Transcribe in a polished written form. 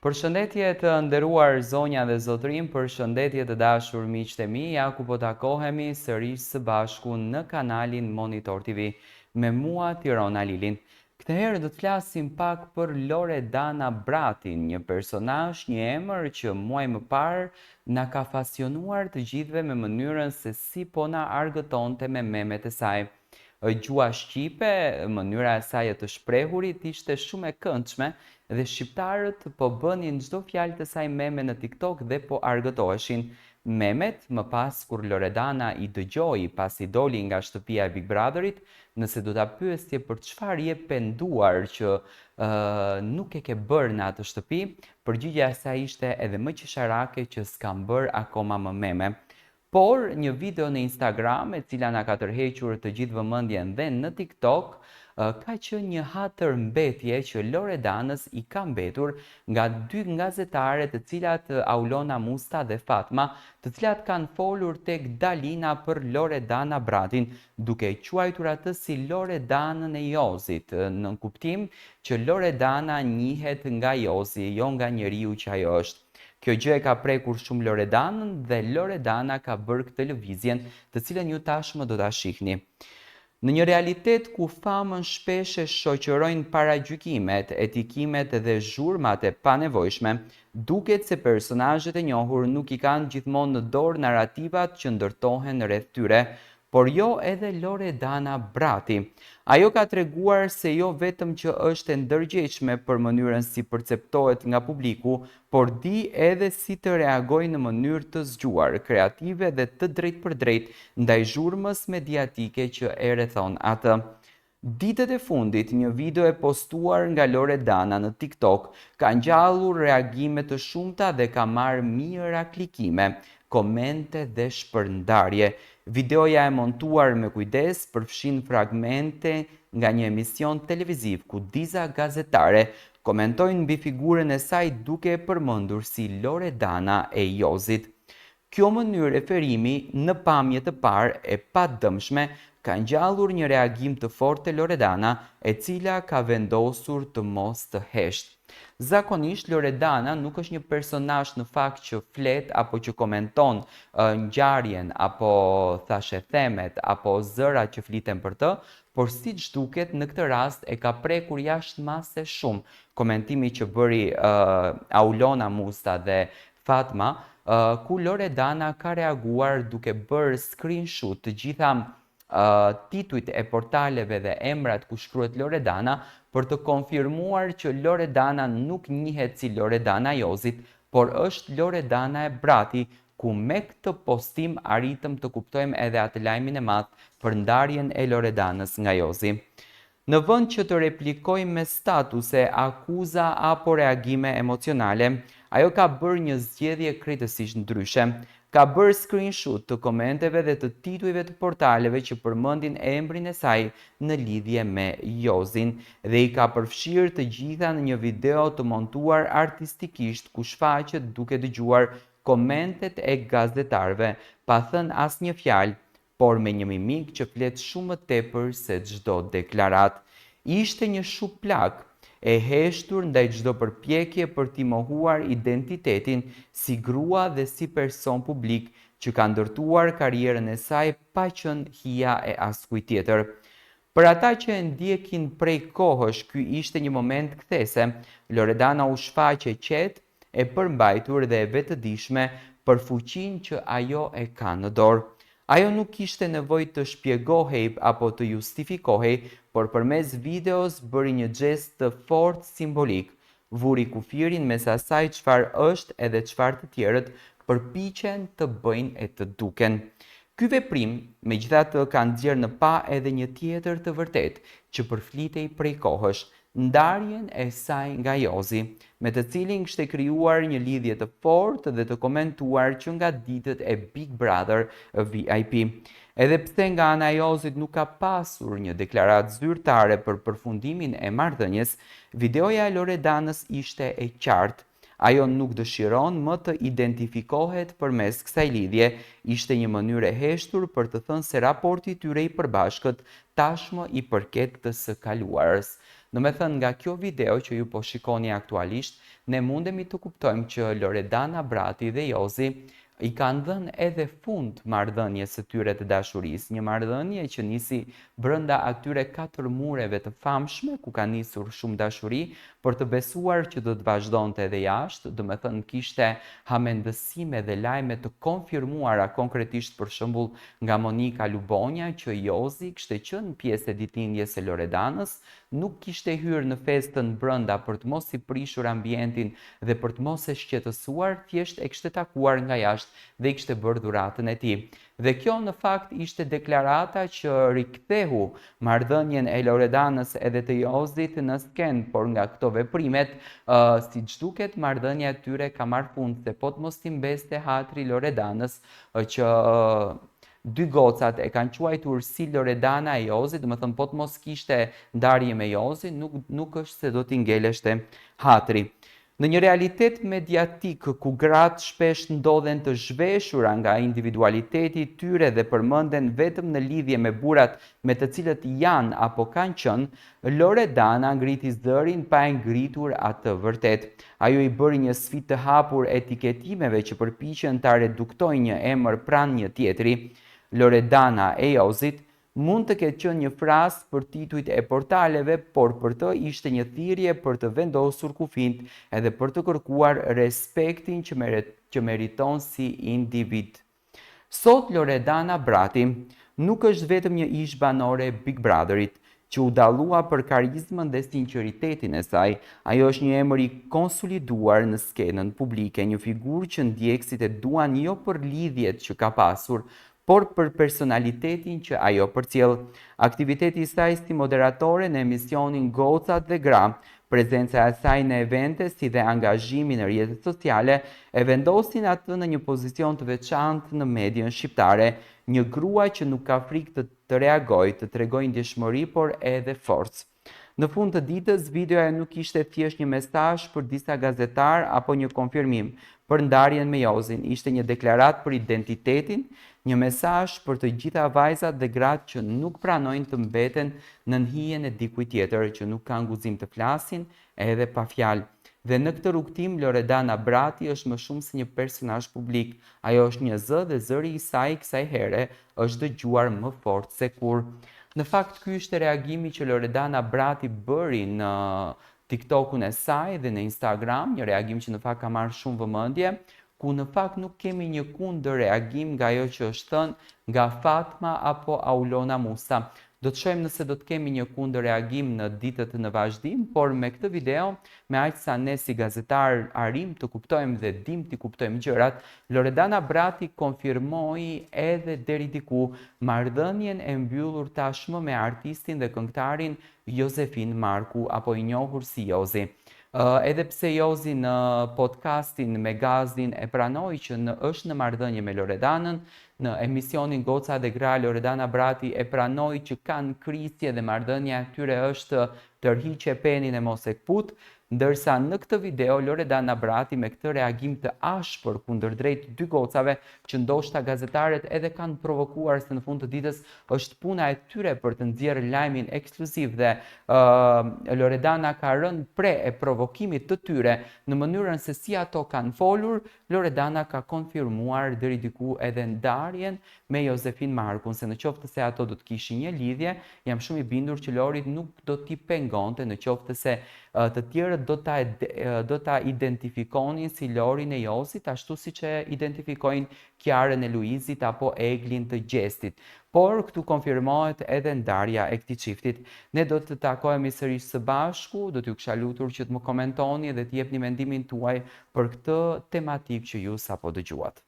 Përshëndetje të nderuar zonja dhe zotërim, përshëndetje të dashur miqtë e mi, ja ku po takohemi sërish së bashku në kanalin Monitor TV me mua Tirona Lilin. Këtë herë do të flasim pak për Loredana Bratin, një personazh, një emër që muaj më parë na ka pasionuar të gjithëve me mënyrën se si po na argëtonte me memet e saj. Gjua shqipe, mënyra e saj të shprehurit ishte shumë e këndshme dhe shqiptarët po bënin çdo fjalë të saj meme në TikTok dhe po argëtoheshin. Memet, më pas kur Loredana i dëgjoi pasi doli nga shtëpia e Big Brotherit, nëse do ta pyesje për çfarë je penduar që nuk e ke bërë në atë shtëpi, përgjigjja e saj ishte edhe më qesharake që s'kam bërë akoma më meme. Por një video në Instagram e cila na ka tërhequr të gjithë vëmendjen dhe në TikTok ka qenë një hatër mbetje që Loredanës i ka mbetur nga dy gazetare të cilat Aulona Musta dhe Fatma, të cilat kanë folur tek Dalina për Loredana Bratin, duke quajtur atë si Loredanën e Jozit, në kuptim që Loredana njihet nga Jozi, jo nga njeriu që ajo është. Kjo gjë e ka prekur shumë Loredanën dhe Loredana ka bërë këtë lëvizjen të cilën ju tashmë do ta shihni. Në një realitet ku famën shpesh e shoqërojnë paragjykimet, etikimet dhe zhurmat e panevojshme, duket se personazhet e njohur nuk i kanë gjithmonë në dorë narrativat që ndërtohen rreth tyre, por jo edhe Loredana Brati. Ajo ka treguar se jo vetëm që është e ndërgjegjshme për mënyrën si perceptohet nga publiku, por di edhe si të reagojë në mënyrë të zgjuar, kreative dhe të drejtpërdrejtë ndaj zhurmës mediatike që e rrethon atë. Ditët e fundit, një video e postuar nga Loredana në TikTok ka ngjallur reagime të shumta dhe ka marrë mijëra klikime, komente dhe shpërndarje. Videoja e montuar me kujdes përfshin fragmente nga një emision televiziv ku disa gazetare komentojnë mbi figurën e saj duke e përmendur si Loredana e Jozit. Kjo mënyrë referimi në pamje të parë e padëmshme ka ngjallur një reagim të fortë te Loredana, e cila ka vendosur të mos të heshtë. Zakonisht Loredana nuk është një personazh në fakt që flet apo që komenton ngjarjen apo thashë themet apo zërat që fliten për të, por siç duket në këtë rast e ka prekur jashtëmase shumë komentimi që bëri Aulona Musta dhe Fatma, ku Loredana ka reaguar duke bërë screenshot të gjitha titujt e portaleve dhe emrat ku shkruhet Loredana për të konfirmuar që Loredana nuk njihet si Loredana Jozit, por është Loredana e Brati, ku me këtë postim arritëm të kuptojmë edhe atë lajmin e madh për ndarjen e Loredanës nga Jozi. Në vend që të replikojë me statuse, akuza apo reagime emocionale, ajo ka bërë një zgjedhje krejtësisht ndryshe. Ka bërë screenshot të komenteve dhe të titujve të portaleve që përmendin emrin e saj në lidhje me Jozin dhe i ka përfshirë të gjitha në një video të montuar artistikisht ku shfaqet duke dëgjuar komentet e gazetarëve, pa thënë asnjë fjalë, por me një mimik që flet shumë më tepër se çdo deklarat. Ishte një shuplak e heshtur ndaj çdo përpjekje për t'i mohuar identitetin si grua dhe si person publik që ka ndërtuar karrierën e saj pa qenë hija e askujt tjetër. Për ata që e ndjekin prej kohësh, ky ishte një moment kthese. Loredana u shfaqe qetë, e përmbajtur dhe e vetëdijshme për fuqinë që ajo e ka në dorë. Ajo nuk kishte nevojë të shpjegohej apo të justifikohej, por përmes videos bëri një gest të fortë simbolik. Vuri kufirin mes asaj çfarë është edhe çfarë të tjerët përpiqen të bëjnë e të duken. Ky veprim, megjithatë, ka nxjerrë në pa edhe një tjetër të vërtetë që përflitej prej kohësh, ndarjen e saj nga Jozi, me të cilin kishte krijuar një lidhje të fortë dhe të komentuar që nga ditët e Big Brother VIP. Edhe pse nga ana e Jozit nuk ka pasur një deklaratë zyrtare për përfundimin e marrëdhënies, videoja e Loredanës ishte e qartë. Ajo nuk dëshiron më të identifikohet përmes kësaj lidhje. Ishte një mënyrë e heshtur për të thënë se raporti i tyre i përbashkët tashmë i përket të së kaluarës. Do me thënë, nga kjo video që ju po shikoni aktualisht, ne mundemi të kuptojmë që Loredana Brati dhe Jozi i kanë dhënë edhe fund marrëdhënies së tyre të dashurisë, një marrëdhënie që nisi brenda atyre 4 mureve të famshme ku ka nisur shumë dashuri, për të besuar që do të vazhdonte edhe jashtë, do me thënë kishte hamendësime dhe lajme të konfirmuara konkretisht për shembull nga Monika Lubonja që Jozi kishte qenë pjesë e ditëlindjes së Loredanës, nuk kishte hyrë në festën brenda për të mos i prishur ambientin dhe për të mos e shqetësuar, thjesht e kishte takuar nga jashtë dhe i kishte bërë dhuratën e tij. Dhe kjo në fakt ishte deklarata që rikthehu marrëdhënien e Loredanës edhe të Jozit në sken, por nga këto veprimet, siç duket, marrëdhënia e tyre ka marrë fund, se po të mos i mbeste hatri Loredanës, që dy gocat e kanë quajtur si Loredana e Jozi, do të thënë po të mos kishte ndarje me Jozi, nuk është se do t'i ngeleshte hatri. Në një realitet mediatik ku gratë shpesh ndodhen të zhveshura nga individualiteti i tyre dhe përmenden vetëm në lidhje me burrat me të cilët janë apo kanë qenë, Loredana ngriti zërin pa e ngritur atë vërtet. Ajo i bëri një sfidë të hapur etiketimeve që përpiqen ta reduktojnë një emër pranë një tjetri. Loredana e Jozit mund të ketë qenë një frazë për titujt e portaleve, por për të ishte një thirrje për të vendosur kufijt edhe për të kërkuar respektin që meriton si individ. Sot Loredana Brati nuk është vetëm një ish banore Big Brotherit, që u dallua për karizmën dhe sinqeritetin e saj. Ajo është një emër i konsoliduar në skenën publike, një figurë që ndjekësit e duan jo për lidhjet që ka pasur, por për personalitetin që ajo përcjell. Aktiviteti i saj si moderatore në emisionin Gocat dhe Gra, prezenca e saj në evente si dhe angazhimi në rrjetet sociale e vendosin atë në një pozicion të veçantë në median shqiptare, një grua që nuk ka frikë të reagojë, të tregojë ndjeshmëri, por edhe forcë. Në fund të ditës, videoja nuk ishte thjesht një mesazh për disa gazetar apo një konfirmim për ndarjen me Jozin, ishte një deklaratë për identitetin, një mesazh për të gjitha vajzat dhe gratë që nuk pranojnë të mbeten në hijen e dikujt tjetër, që nuk kanë guzim të flasin edhe pa fjalë. Dhe në këtë rrugtim, Loredana Brati është më shumë se një personazh publik. Ajo është një zë dhe zëri i saj kësaj here është dëgjuar më fort se kur. Në fakt, ky ishte reagimi që Loredana Brati bëri në TikTokun e saj dhe në Instagram, një reagim që në fakt ka marrë shumë vëmendje, ku në fakt nuk kemi një kundër reagim nga ajo që është thënë nga Fatma apo Aulona Musa. Do të shohim nëse do të kemi një kundër reagim në ditët në vazhdim, por me këtë video, me aq sa ne si gazetar arrim të kuptojmë dhe dim të kuptojmë gjërat, Loredana Brati konfirmoi edhe deri diku marrëdhënien e mbyllur tashmë me artistin dhe këngëtarin Josefin Marku, apo i njohur si Jozi. Edhe pse Jozi në podcastin me Gazin e pranoi që është në marrëdhënie me Loredanën, në emisionin Goca dhe Gra, Loredana Brati e pranoi që kanë krisje dhe marrëdhënia e tyre është tërhiqe penin e mos e kput, ndërsa në këtë video Loredana Brati me këtë reagim të ashpër kundërdrejt dy gocave, që ndoshta gazetarët edhe kanë provokuar se në fund të ditës është puna e tyre për të nxjerrë lajmin ekskluziv dhe Loredana ka rënë pre e provokimit të tyre në mënyrën se si ato kanë folur. Loredana ka konfirmuar deri diku edhe ndarjen me Josefin Markun, se në qoftë se ato do të kishin një lidhje, jam shumë i bindur që Lorit nuk do t'i pengonte në qoftë se të tjerët do ta identifikonin si Lorin e Josit, ashtu si që identifikojnë Kiarën e Luizit apo Eglin të Gjestit. Por këtu konfirmohet edhe ndarja e këtij çiftit. Ne do të takohemi sërish së bashku, do t'ju kisha lutur që të më komentoni dhe të jepni mendimin tuaj për këtë tematikë që ju sapo dëgjuat.